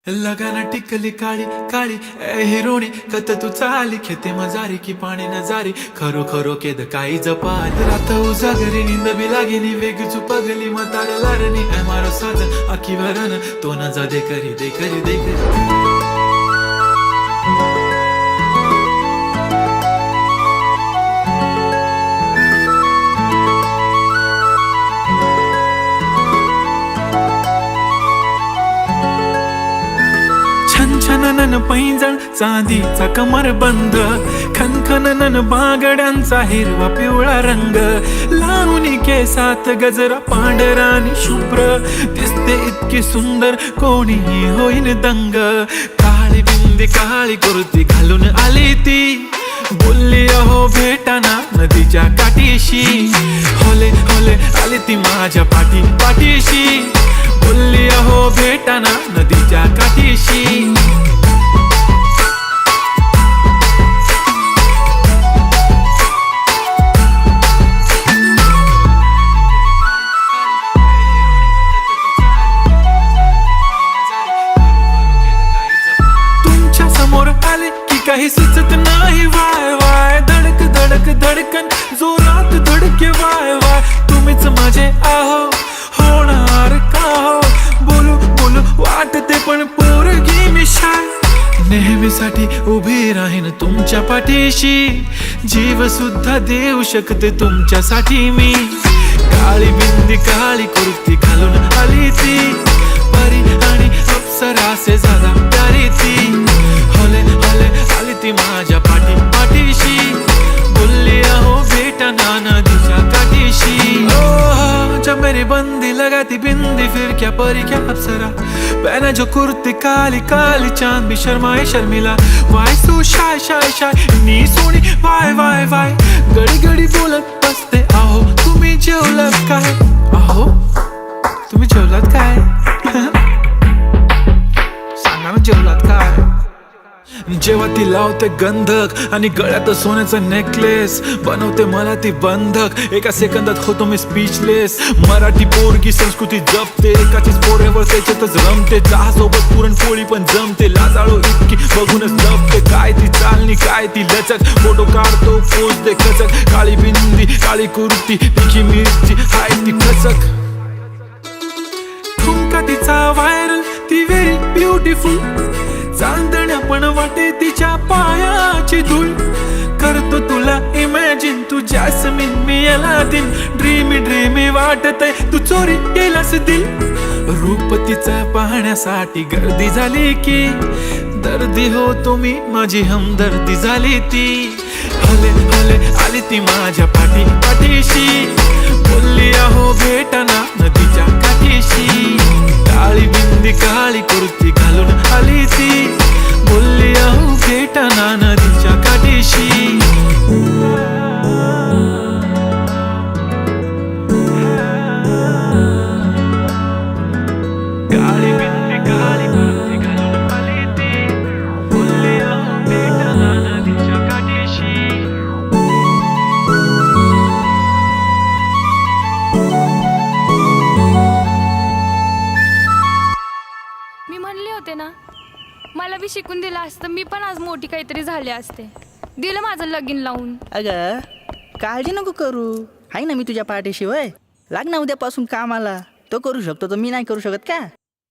लगाना टिकली काळी काळी ए हिरोणी कत तू चाली खेते मजारी की पाणी न जारी खरो खरो केद काही जपाल रात उजागरी निंद बी लागेनी वेग चुपगली मतार लारणी ए मारो साज आखी भरन तो न जा दे करी दे करी दे करी छनछनन पैंजण चांदीचा कमरबंद खनखनन बांगड्यांचा हिरवा पिवळा रंग लावणी केसात गजरा पांढरा आणि शुभ्र दिसते इतकी सुंदर कोणीही होईन दंग काळी बिंदी काळी कुर्ती घालून आली ती बोलली अहो भेटाना नदीच्या काठीशी होले होले आली ती माझ्या पाठीशी बोलली अहो भेटाना नदीच्या काठीशी तुमच्या समोर आले की काही सुचत नाही वाय वाय धडक धडक धडकन जोरात धडके वाय वाय तुम्हीच माझे आहो होणार का हो बोलू बोलू वाटते पण पोरगी मी शाय नेहमीसाठी उभी राहीन तुमच्या पाठीशी जीव सुद्धा देऊ शकते तुमच्यासाठी मी काळी बिंदी काळी कुर्ती घालून आली ती परी आणि अप्सरासे झाला प्यारी ती होले होले आली ती माझ्या पाठीशी बोलली अहो भेटना नदीच्या काठीशी जब मेरी बंदी लगाती बिंदी फिर क्या परी क्या अप्सरा पहना जो कुर्ती काली काली चांद भी शर्माए शर्मिला why so shy shy shy नी सोनी वाय वाय वाय गडी गडी बोलत बसते अहो तुम्ही जेवलात काय अहो तुम्ही जेवलात काय सांगा ना जेवलात काय जेव्हा ती लावते गंधक आणि गळ्यात सोन्याचा नेकलेस बनवते मला ती बंधक एका सेकंदात होतो मी स्पीचलेस मराठी पोरगी संस्कृती जपते एकाचीच पोरेवर त्याच्यातच रमते चहासोबत पुरणपोळी पण जमते लाजाळू इतकी बघूनच लपते काय ती चालणी काय ती लचक फोटो काढतो पोज दे खचक काळी बिंदी काळी कुर्ती तिखी मिरची हाय ती खचक ठुमका तिचा व्हायरल ती व्हेरी ब्युटिफुल चांदण्या पण वाटे तिच्या पायाची धूळ करतो तुला इमॅजिन तू जॅस्मिन मी अलादीन ड्रीमी ड्रीमी वाटतय तू चोरी केलास दिल रूप तिचं पाहण्यासाठी गर्दी झाली की दर्दी हो तुम्ही माझी हमदर्दी झाली ती हले हले आली ती माझ्या पाठीशी बोलली अहो भेटना नदीच्या काठीशी काळी बिंदी काळी कुर्ती घालून आली ती बोलली अहो भेटना नदीच्या काठीशी काळी बिंदी काळी कुर्ती घालून आली ती बोलली अहो भेटना नदीच्या काठीशी मी म्हणले होते ना मला बी शिकून दिलं असतं मी पण आज मोठी काहीतरी झाले असते दिलं माझं लगीन लावून अगं काळजी नको करू आहे ना मी तुझ्या पाठीशी वय लाग ना उद्यापासून कामाला तो करू शकतो तर मी नाही करू शकत का